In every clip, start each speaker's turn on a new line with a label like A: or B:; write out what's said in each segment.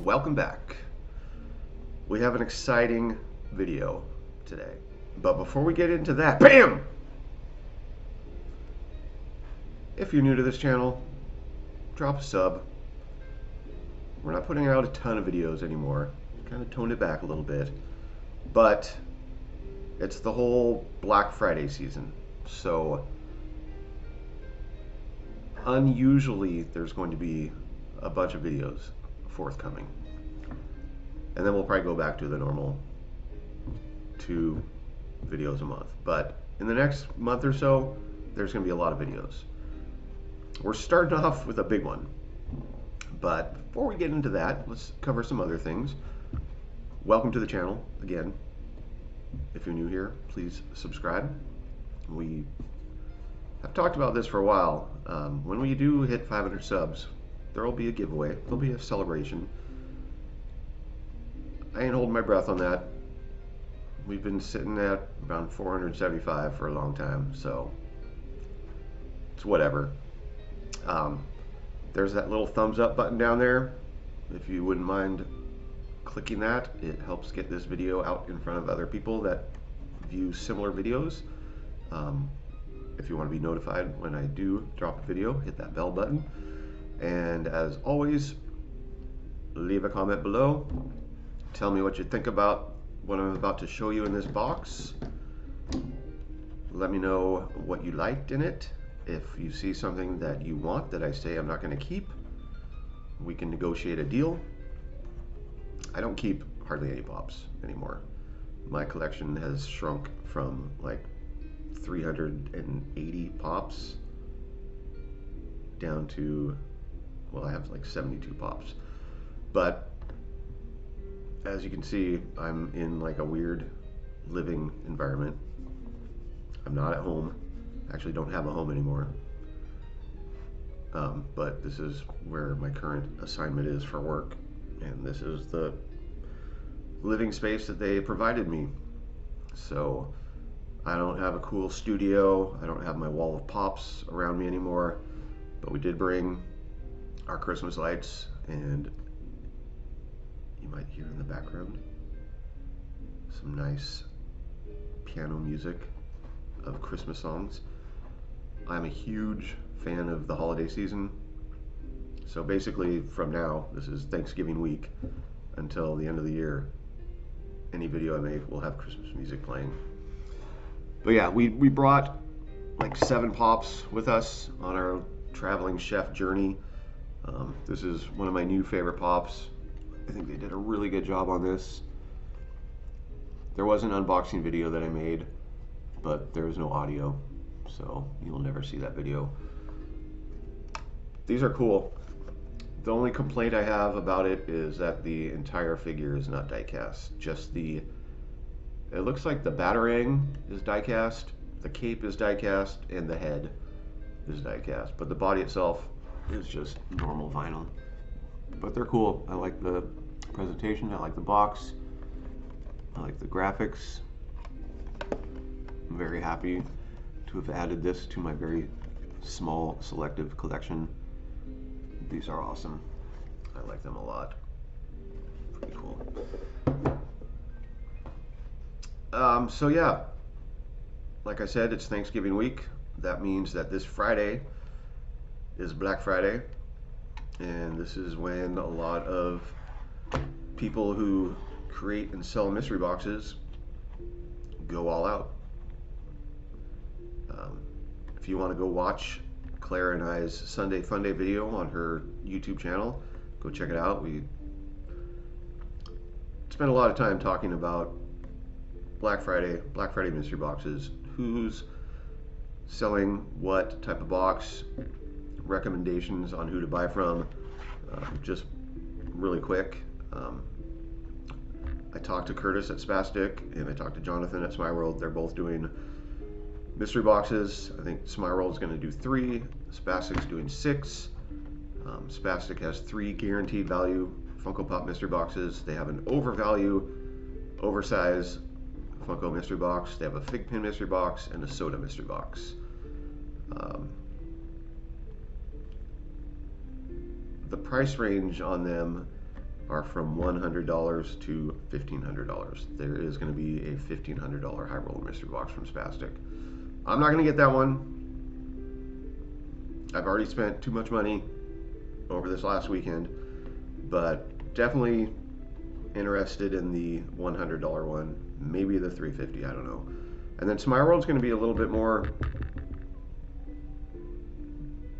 A: welcome back. We have an exciting video today. But before we get into that, BAM! If you're new to this channel, drop a sub. We're not putting out a ton of videos anymore. Kind of toned it back a little bit. But it's the whole Black Friday season. So unusually there's going to be a bunch of videos forthcoming. And then we'll probably go back to the normal 2 videos a month. But in the next month or so, there's going to be a lot of videos. We're starting off with a big one. But before we get into that, let's cover some other things. Welcome to the channel again. If you're new here, please subscribe. We have talked about this for a while. When we do hit 500 subs, there will be a giveaway. There'll be a celebration. I ain't holding my breath on that. We've been sitting at around 475 for a long time, so it's whatever. There's that little thumbs up button down there. If you wouldn't mind clicking that, it helps get this video out in front of other people that view similar videos. If you want to be notified when I do drop a video, hit that bell button. And as always, leave a comment below. Tell me what you think about what I'm about to show you in this box. Let me know what you liked in it. If you see something that you want that I say I'm not going to keep, we can negotiate a deal. I don't keep hardly any pops anymore. My collection has shrunk from like 380 pops down to, well, I have like 72 pops. But as you can see, I'm in like a weird living environment. I'm not at home. Actually don't have a home anymore. But this is where my current assignment is for work. And this is the living space that they provided me. So I don't have a cool studio. I don't have my wall of pops around me anymore. But we did bring our Christmas lights, and you might hear in the background some nice piano music of Christmas songs. I'm a huge fan of the holiday season. So basically from now, this is Thanksgiving week, until the end of the year, any video I make will have Christmas music playing. But yeah, we brought like 7 pops with us on our traveling chef journey. This is one of my new favorite pops. I think they did a really good job on this. There was an unboxing video that I made, but there was no audio, so you'll never see that video. These are cool. The only complaint I have about it is that the entire figure is not die cast. Just it looks like the batarang is die cast, the cape is die cast, and the head is die cast. But the body itself is just normal vinyl. But they're cool. I like the presentation, I like the box, I like the graphics. I'm very happy to have added this to my very small selective collection. These are awesome. I like them a lot. Pretty cool. So yeah, like I said, it's Thanksgiving week. That means that this Friday is Black Friday, and this is when a lot of people who create and sell mystery boxes go all out. If you want to go watch Claire and I's Sunday Funday video on her YouTube channel, go check it out. We spent a lot of time talking about Black Friday mystery boxes, who's selling what type of box, recommendations on who to buy from. Just really quick, I talked to Curtis at Spastic, and I talked to Jonathan at Smyworld. They're both doing mystery boxes. I think Smyworld is going to do 3, Spastic's doing 6. Spastic has 3 guaranteed value Funko Pop mystery boxes. They have an overvalue, oversized Funko mystery box. They have a Fig Pin mystery box and a Soda mystery box. The price range on them are from $100 to $1,500. There is going to be a $1,500 high roller mystery box from Spastic. I'm not going to get that one. I've already spent too much money over this last weekend, but definitely interested in the $100 one, maybe the $350, I don't know. And then Smile World's going to be a little bit more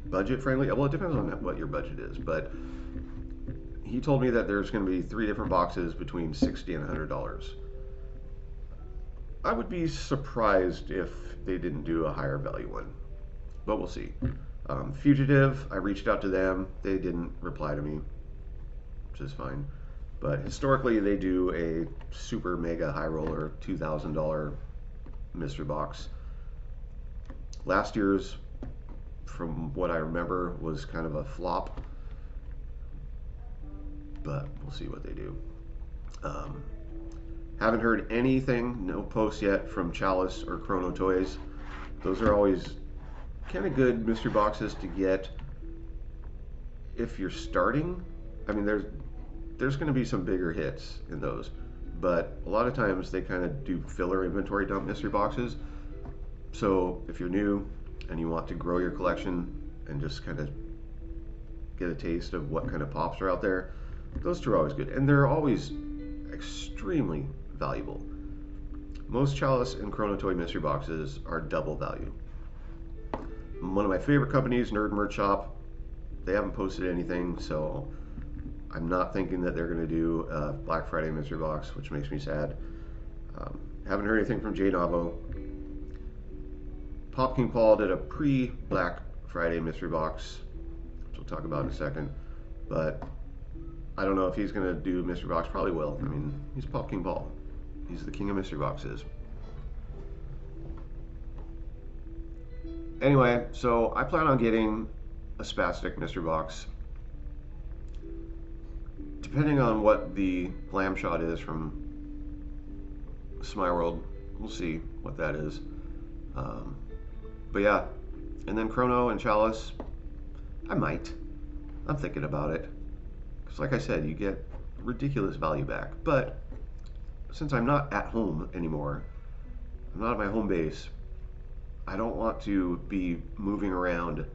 A: budget friendly. Well, it depends on what your budget is, but he told me that there's going to be 3 different boxes between $60 and $100. I would be surprised if they didn't do a higher value one, but we'll see. Fugitive, I reached out to them. They didn't reply to me, which is fine. But historically, they do a super mega high roller $2,000 mystery box. Last year's, from what I remember, was kind of a flop, but we'll see what they do. Haven't heard anything, no posts yet from Chalice or Chrono Toys. Those are always kind of good mystery boxes to get if you're starting. I mean, there's going to be some bigger hits in those, but a lot of times they kind of do filler inventory dump mystery boxes. So if you're new and you want to grow your collection and just kind of get a taste of what kind of pops are out there, those two are always good, and they're always extremely valuable. Most Chalice and Chrono Toy mystery boxes are double value. One of my favorite companies, Nerd Merch Shop, they haven't posted anything, so I'm not thinking that they're going to do a Black Friday mystery box, which makes me sad. Haven't heard anything from J Navo. Pop King Paul did a pre-Black Friday mystery box, which we'll talk about in a second, but I don't know if he's going to do mystery box. Probably will. I mean, he's Pop King Paul. He's the king of mystery boxes. Anyway, so I plan on getting a Spastic mystery box. Depending on what the glam shot is from Smile World, we'll see what that is. But yeah, and then Chrono and Chalice, I might. I'm thinking about it. Because like I said, you get ridiculous value back. But since I'm not at home anymore, I'm not at my home base, I don't want to be moving around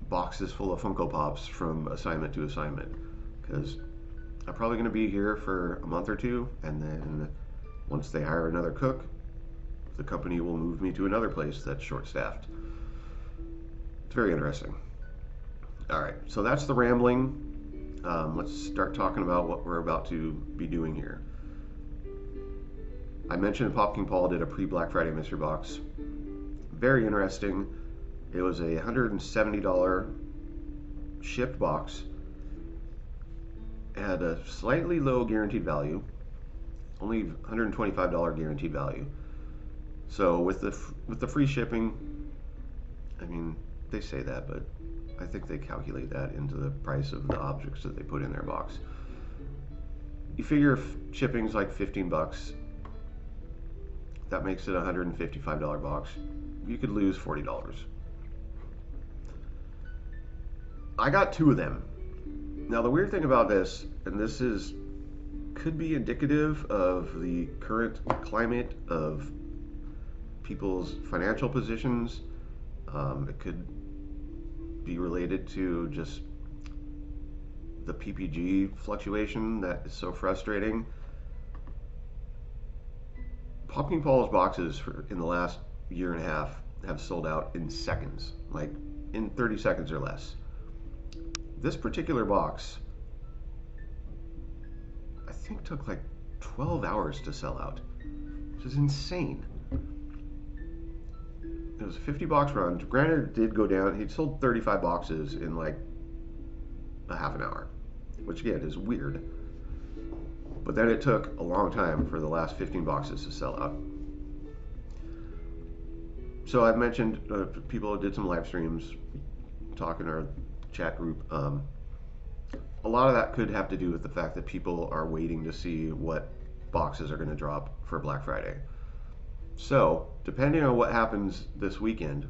A: boxes full of Funko Pops from assignment to assignment, because I'm probably going to be here for a month or two, and then once they hire another cook, the company will move me to another place that's short-staffed. It's very interesting. All right, so that's the rambling. Let's start talking about what we're about to be doing here. I mentioned Pop King Paul did a pre-Black Friday mystery box. Very interesting. It was a $170 shipped box. It had a slightly low guaranteed value, only $125 guaranteed value. So with the free shipping, I mean, they say that, but I think they calculate that into the price of the objects that they put in their box. You figure if shipping's like 15 bucks, that makes it a $155 box. You could lose $40. I got 2 of them. Now the weird thing about this, and this could be indicative of the current climate of people's financial positions. It could be related to just the PPG fluctuation that is so frustrating. Pop King Paul's boxes in the last year and a half have sold out in seconds, like in 30 seconds or less. This particular box, I think, took like 12 hours to sell out, which is insane. It was a 50 box run. Granted, it did go down. He'd sold 35 boxes in like a half an hour, which again is weird. But then it took a long time for the last 15 boxes to sell out. So I've mentioned people did some live streams, talking in our chat group. A lot of that could have to do with the fact that people are waiting to see what boxes are going to drop for Black Friday. So, depending on what happens this weekend,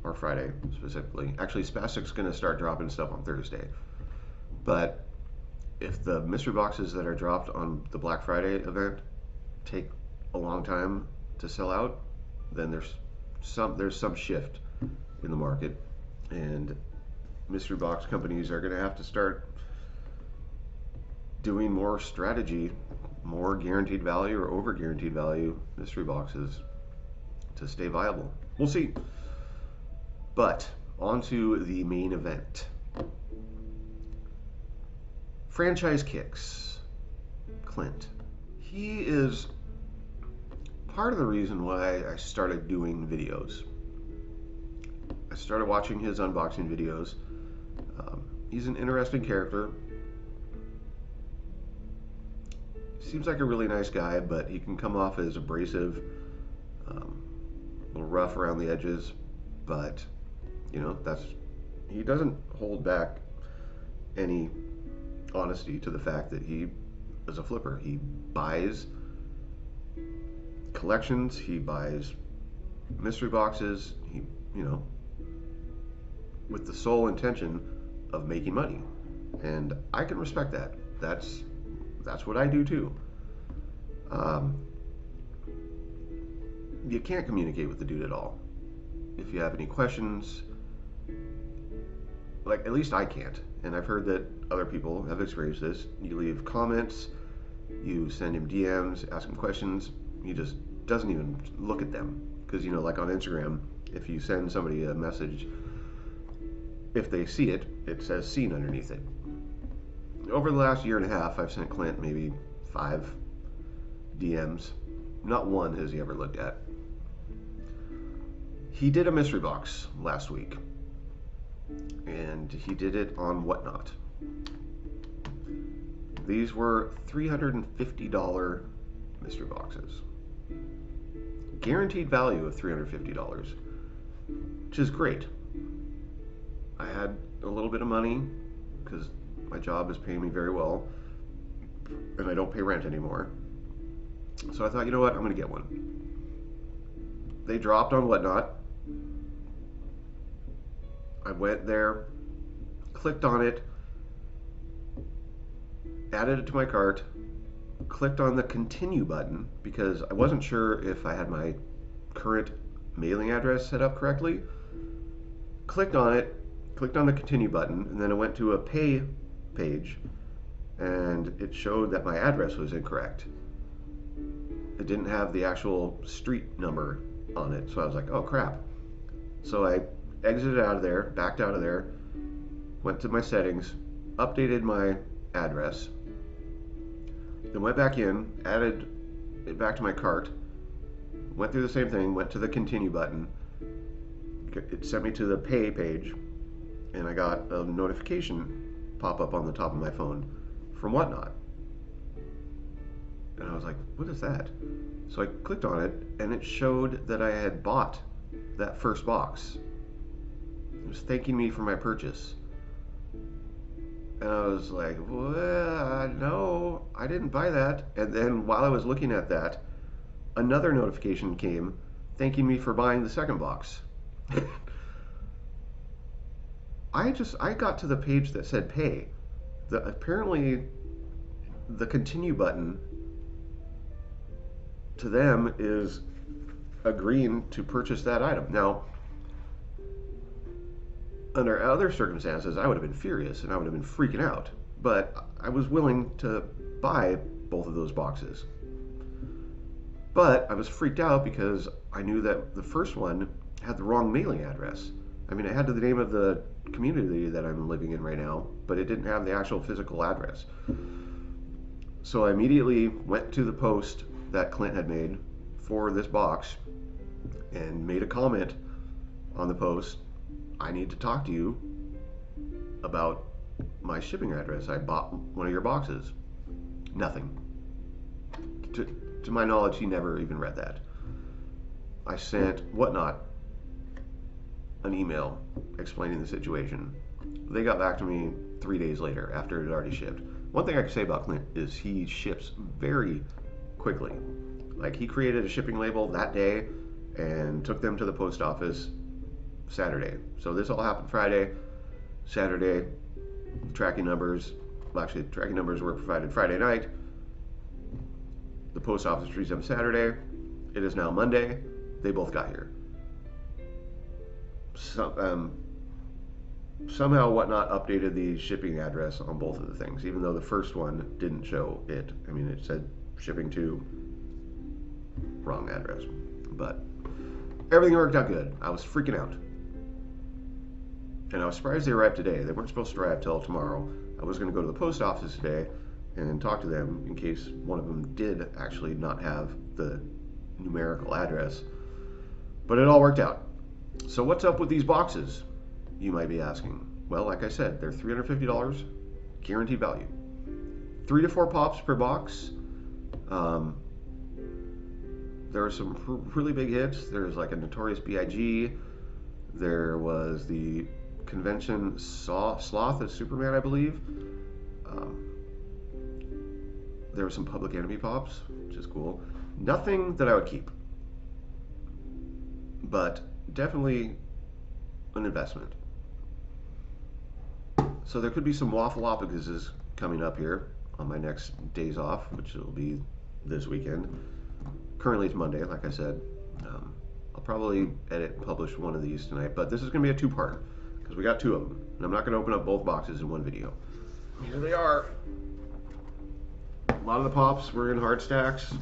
A: or Friday specifically, actually Spastic's going to start dropping stuff on Thursday, but if the mystery boxes that are dropped on the Black Friday event take a long time to sell out, then there's some shift in the market, and mystery box companies are going to have to start doing more strategy, more guaranteed value or over guaranteed value mystery boxes to stay viable. We'll see. But on to the main event. Franchise kicks. Clint. He is part of the reason why I started doing videos. I started watching his unboxing videos. He's an interesting character. Seems like a really nice guy, but he can come off as abrasive, a little rough around the edges. But he doesn't hold back any honesty to the fact that he is a flipper. He buys collections, he buys mystery boxes, with the sole intention of making money. And I can respect that. That's what I do too. You can't communicate with the dude at all. If you have any questions, like, at least I can't. And I've heard that other people have experienced this. You leave comments, you send him DMs, ask him questions, he just doesn't even look at them. Because, like on Instagram, if you send somebody a message, if they see it, it says seen underneath it. Over the last year and a half, I've sent Clint maybe 5 DMs. Not one has he ever looked at. He did a mystery box last week, and he did it on Whatnot. These were $350 mystery boxes. Guaranteed value of $350, which is great. I had a little bit of money because my job is paying me very well, and I don't pay rent anymore. So I thought, you know what, I'm going to get one. They dropped on Whatnot. I went there, clicked on it, added it to my cart, clicked on the continue button because I wasn't sure if I had my current mailing address set up correctly. Clicked on it, clicked on the continue button, and then I went to a pay page, and it showed that my address was incorrect. It didn't have the actual street number on it, so I was like, oh crap. So I exited out of there, backed out of there, went to my settings, updated my address, then went back in, added it back to my cart, went through the same thing, went to the continue button. It sent me to the pay page, and I got a notification pop up on the top of my phone from Whatnot. And I was like, what is that? So I clicked on it, and it showed that I had bought that first box. It was thanking me for my purchase. And I was like, well, no, I didn't buy that. And then while I was looking at that, another notification came thanking me for buying the second box. I got to the page that said pay. Apparently the continue button to them is agreeing to purchase that item. Now, under other circumstances, I would have been furious and I would have been freaking out. But I was willing to buy both of those boxes. But I was freaked out because I knew that the first one had the wrong mailing address. I mean, it had the name of the community that I'm living in right now, but it didn't have the actual physical address. So I immediately went to the post that Clint had made for this box and made a comment on the post. I need to talk to you about my shipping address. I bought one of your boxes. Nothing. To my knowledge, he never even read that. I sent Whatnot an email explaining the situation. They got back to me 3 days later after it had already shipped. One thing I can say about Clint is he ships very quickly. Like, he created a shipping label that day and took them to the post office Saturday. So this all happened Friday. Saturday, tracking numbers, well, actually, the tracking numbers were provided Friday night. The post office received them Saturday. It is now Monday. They both got here. Somehow Whatnot updated the shipping address on both of the things, even though the first one didn't show it. I mean, it said shipping to wrong address. But everything worked out good. I was freaking out. And I was surprised they arrived today. They weren't supposed to arrive till tomorrow. I was going to go to the post office today and talk to them in case one of them did actually not have the numerical address. But it all worked out. So what's up with these boxes, you might be asking? Well, like I said, they're $350 guaranteed value. 3 to 4 pops per box. There were some really big hits. There's like a Notorious B.I.G. There was the Convention Sloth of Superman, I believe. There were some Public Enemy pops, which is cool. Nothing that I would keep, but definitely an investment. So there could be some Waffleopaguses coming up here on my next days off, which will be this weekend. Currently it's Monday, like I said. I'll probably edit and publish one of these tonight, but this is going to be a two-part because we got 2 of them, and I'm not going to open up both boxes in one video. Here they are. A lot of the pops were in hard stacks.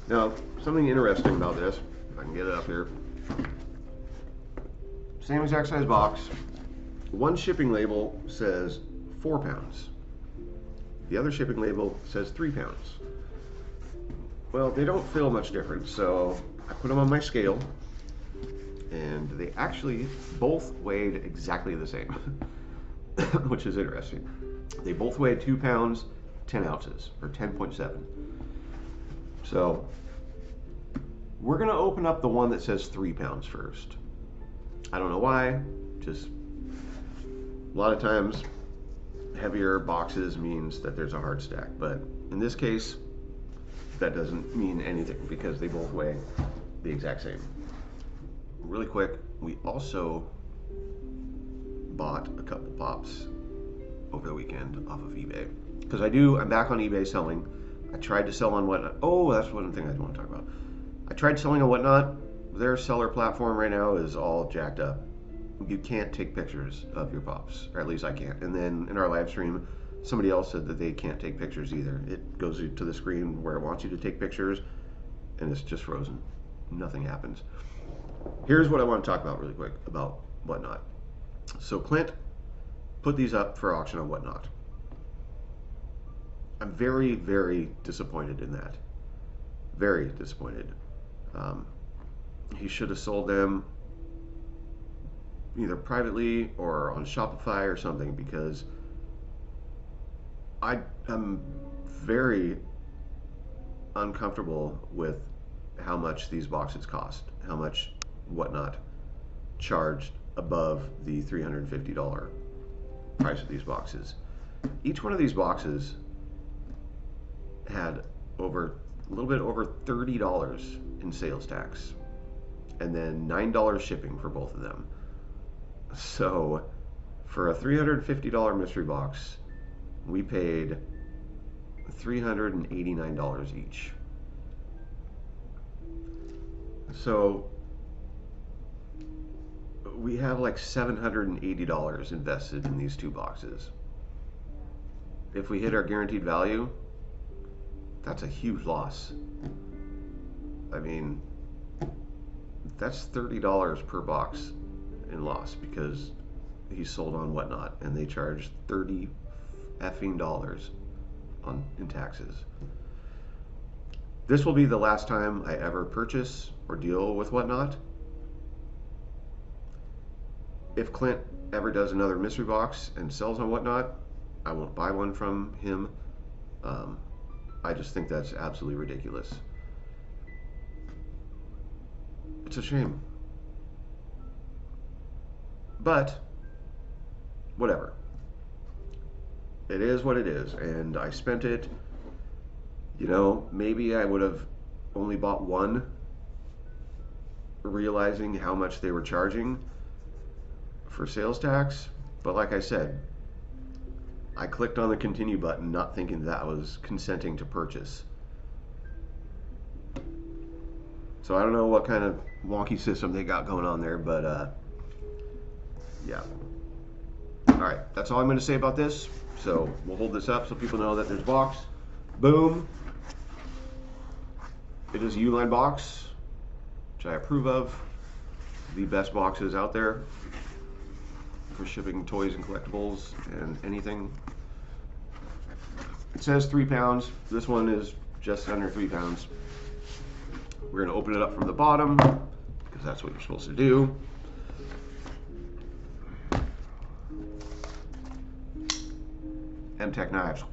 A: Now, something interesting about this, if I can get it up here. Same exact size box. One shipping label says 4 pounds. The other shipping label says 3 pounds. Well, they don't feel much different, so I put them on my scale, and they actually both weighed exactly the same, which is interesting. They both weighed 2 pounds, 10 ounces, or 10.7. So we're going to open up the one that says 3 pounds first. I don't know why, just a lot of times heavier boxes means that there's a hard stack, but in this case, that doesn't mean anything because they both weigh the exact same. Really quick, we also bought a couple pops over the weekend off of eBay. Because I'm back on eBay selling. I tried to sell on Whatnot. Oh, that's one thing I want to talk about. I tried selling on Whatnot. Their seller platform right now is all jacked up. You can't take pictures of your pops, or at least I can't. And then in our live stream, somebody else said that they can't take pictures either. It goes to the screen where it wants you to take pictures, and it's just frozen. Nothing happens. Here's what I want to talk about really quick about Whatnot. So Clint put these up for auction on Whatnot. I'm very, very disappointed in that. Very disappointed. He should have sold them either privately or on Shopify or something, because I'm very uncomfortable with how much these boxes cost, how much Whatnot charged above the $350 price of these boxes. Each one of these boxes had a little bit over $30 in sales tax, and then $9 shipping for both of them. So for a $350 mystery box, we paid $389 each. So we have like $780 invested in these 2 boxes. If we hit our guaranteed value, that's a huge loss. I mean, that's $30 per box in loss because he sold on Whatnot and they charged $30 effing in taxes. This will be the last time I ever purchase or deal with Whatnot. If Clint ever does another mystery box and sells on Whatnot, I won't buy one from him. I just think that's absolutely ridiculous. It's a shame. But whatever. It is what it is, and I spent it. You know, maybe I would have only bought one, realizing how much they were charging for sales tax. But like I said, I clicked on the continue button not thinking that was consenting to purchase. So I don't know what kind of wonky system they got going on there, but yeah. Alright, that's all I'm going to say about this. So we'll hold this up so people know that there's a box. Boom. It is a Uline box, which I approve of. The best boxes out there for shipping toys and collectibles and anything. It says 3 pounds. This one is just under 3 pounds. We're going to open it up from the bottom because that's what you're supposed to do. M-Tech knives.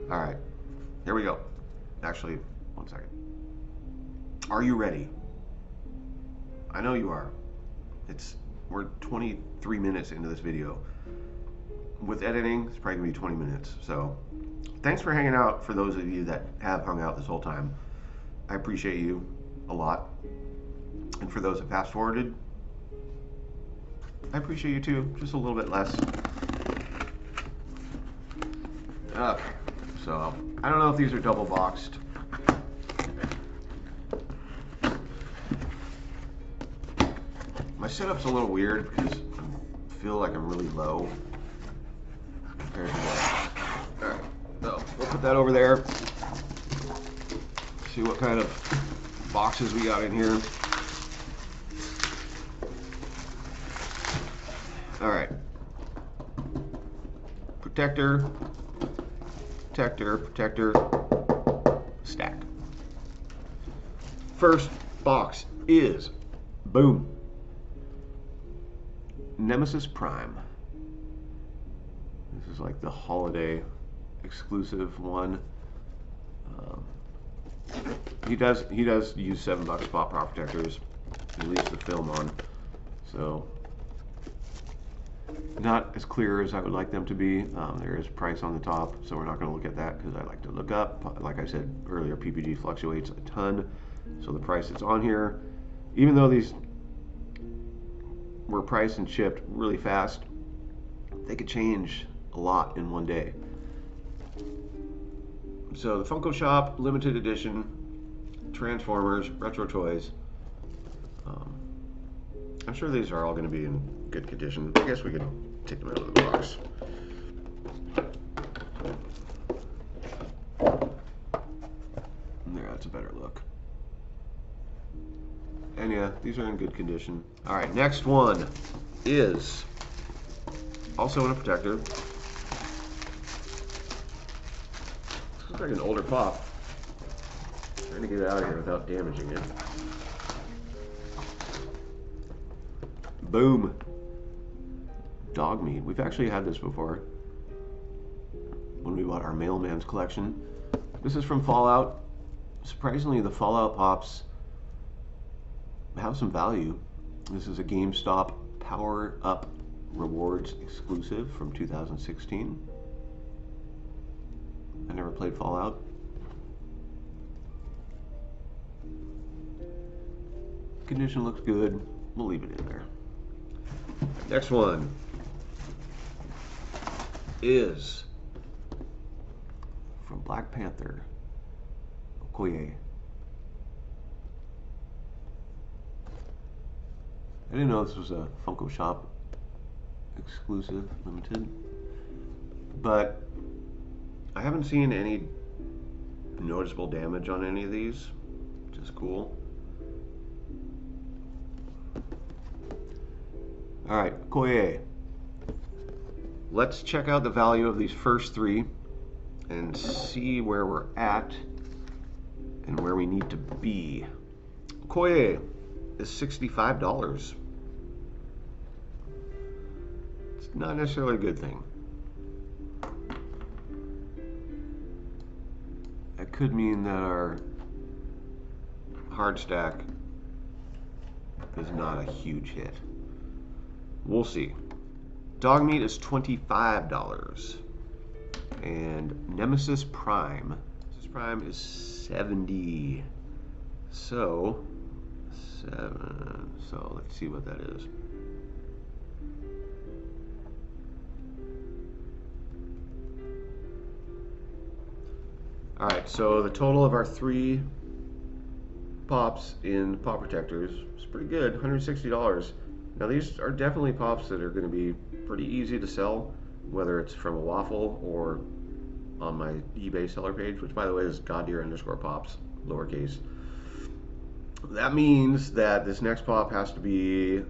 A: Alright, here we go. Actually, one second. Are you ready? I know you are. We're 23 minutes into this video. With editing, it's probably gonna be 20 minutes. So, thanks for hanging out for those of you that have hung out this whole time. I appreciate you a lot. And for those that fast forwarded, I appreciate you too, just a little bit less. Okay, so I don't know if these are double boxed. My setup's a little weird because I feel like I'm really low compared to that. Alright, so we'll put that over there. See what kind of boxes we got in here. Alright. Protector, protector, protector, stack. First box is, boom, Nemesis Prime. This is like the holiday exclusive one. He does use $7 spot prop protectors. He leaves the film on, so not as clear as I would like them to be. There is price on the top, so we're not going to look at that because I like to look up. Like I said earlier, PPG fluctuates a ton, so the price that's on here, even though these were priced and shipped really fast, they could change a lot in one day. So the Funko Shop limited edition Transformers retro toys. I'm sure these are all going to be in good condition. I guess we could take them out of the box. There, that's a better look. And yeah, these are in good condition. Alright, next one is also in a protector. This looks like an older pop. Trying to get it out of here without damaging it. Boom. Dog meat. We've actually had this before when we bought our Mailman's collection. This is from Fallout. Surprisingly, the Fallout pops have some value. This is a GameStop Power Up Rewards exclusive from 2016. I never played Fallout. Condition looks good. We'll leave it in there. Next one is from Black Panther, Okoye. I didn't know this was a Funko Shop exclusive, limited, but I haven't seen any noticeable damage on any of these, which is cool. Alright, Okoye. Let's check out the value of these first three and see where we're at and where we need to be. Okoye is $65. It's not necessarily a good thing. That could mean that our hard stack is not a huge hit. We'll see. Dog meat is $25. And Nemesis Prime. Nemesis Prime is $70. So, let's see what that is. All right, so the total of our 3 pops in pop protectors is pretty good, $160. Now these are definitely pops that are going to be pretty easy to sell, whether it's from a waffle or on my eBay seller page, which by the way is goddeer_pops, lowercase. That means that this next pop has to be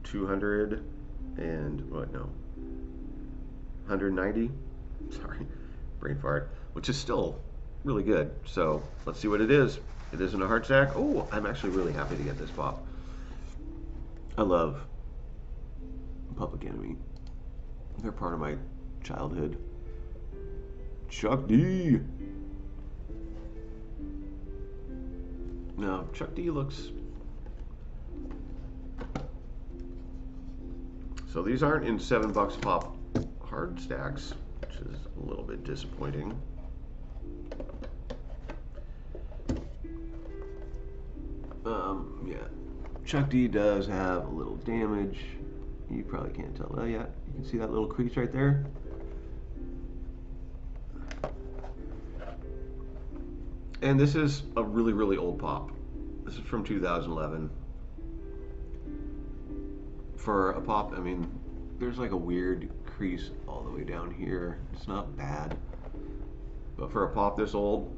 A: 200 and what? No, 190. Sorry, brain fart. Which is still really good. So let's see what it is. It isn't a heart stack. Oh, I'm actually really happy to get this pop. I love Public Enemy. They're part of my childhood. Chuck D. No, Chuck D looks... So these aren't in $7 a pop hard stacks, which is a little bit disappointing. Yeah, Chuck D does have a little damage. You probably can't tell that yet. You can see that little crease right there. And this is a really, really old pop. This is from 2011. For a pop, I mean, there's like a weird crease all the way down here. It's not bad. But for a pop this old,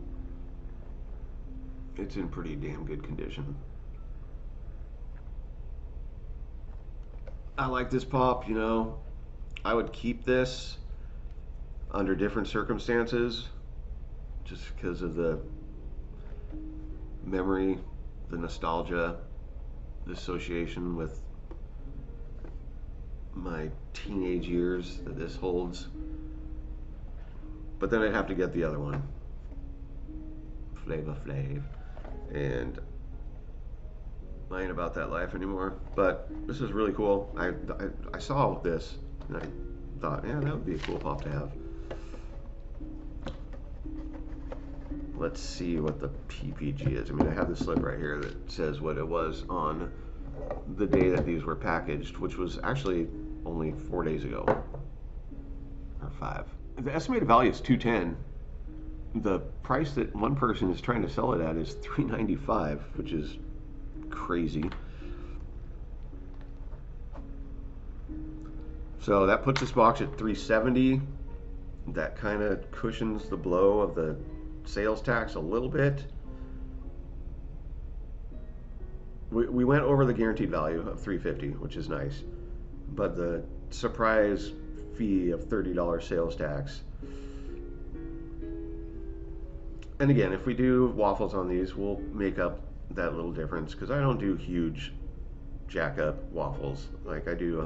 A: it's in pretty damn good condition. I like this pop, you know. I would keep this under different circumstances just because of the memory, the nostalgia, the association with my teenage years that this holds. But then I'd have to get the other one, Flava Flav, and I ain't about that life anymore. But this is really cool. I saw this and I thought, yeah, that would be a cool pop to have. Let's see what the PPG is. I mean, I have the slip right here that says what it was on the day that these were packaged, which was actually only 4 days ago, or 5. The estimated value is $210. The price that one person is trying to sell it at is $395, which is crazy. So that puts this box at $370. That kind of cushions the blow of the sales tax a little bit. We went over the guaranteed value of $350, which is nice, but the surprise fee of $30 sales tax. And again, if we do waffles on these, we'll make up that little difference, because I don't do huge jack up waffles. Like I do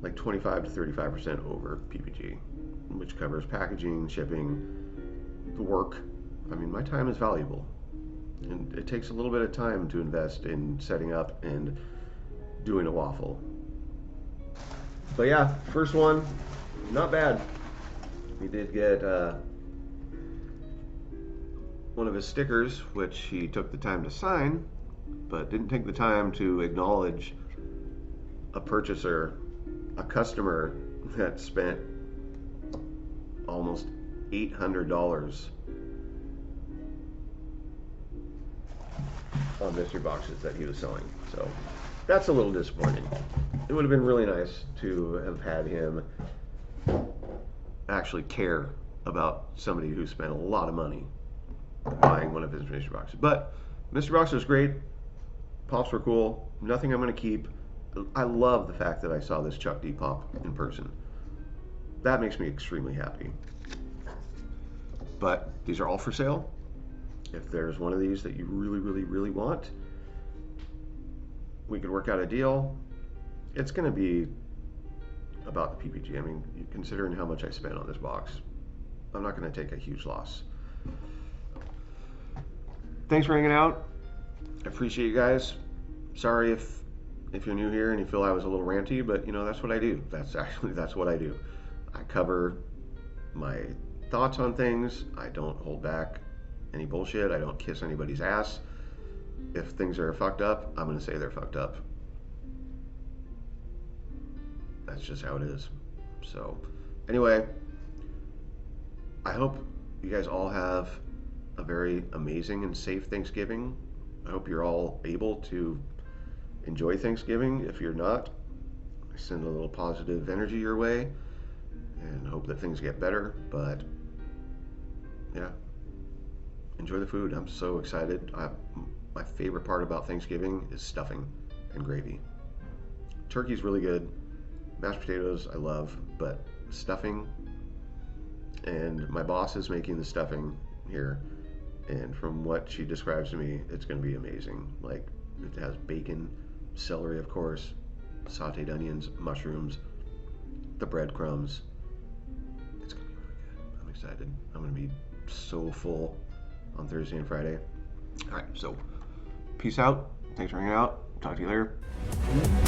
A: like 25 to 35% over PPG, which covers packaging, shipping, the work. I mean, my time is valuable, and it takes a little bit of time to invest in setting up and doing a waffle. But yeah, first one, not bad. We did get one of his stickers, which he took the time to sign, but didn't take the time to acknowledge a purchaser, a customer that spent almost $800 on mystery boxes that he was selling. So that's a little disappointing. It would have been really nice to have had him actually care about somebody who spent a lot of money buying one of his mystery boxes. But mystery box was great. Pops were cool. Nothing I'm going to keep. I love the fact that I saw this Chuck D pop in person. That makes me extremely happy. But these are all for sale. If there's one of these that you really, really, really want, we could work out a deal. It's going to be about the PPG. I mean, considering how much I spent on this box, I'm not going to take a huge loss. Thanks for hanging out. I appreciate you guys. Sorry if you're new here and you feel I was a little ranty, but you know, that's what I do. That's what I do. I cover my thoughts on things. I don't hold back any bullshit. I don't kiss anybody's ass. If things are fucked up, I'm going to say they're fucked up. That's just how it is. So, anyway, I hope you guys all have a very amazing and safe Thanksgiving. I hope you're all able to enjoy Thanksgiving. If you're not, I send a little positive energy your way and hope that things get better. But yeah, enjoy the food. I'm so excited. My favorite part about Thanksgiving is stuffing and gravy. Turkey's really good. Mashed potatoes, I love, but stuffing, and my boss is making the stuffing here, and from what she describes to me, it's going to be amazing. Like, it has bacon, celery, of course, sauteed onions, mushrooms, the breadcrumbs. It's going to be really good. I'm excited. I'm going to be so full on Thursday and Friday. All right, so peace out. Thanks for hanging out. Talk to you later.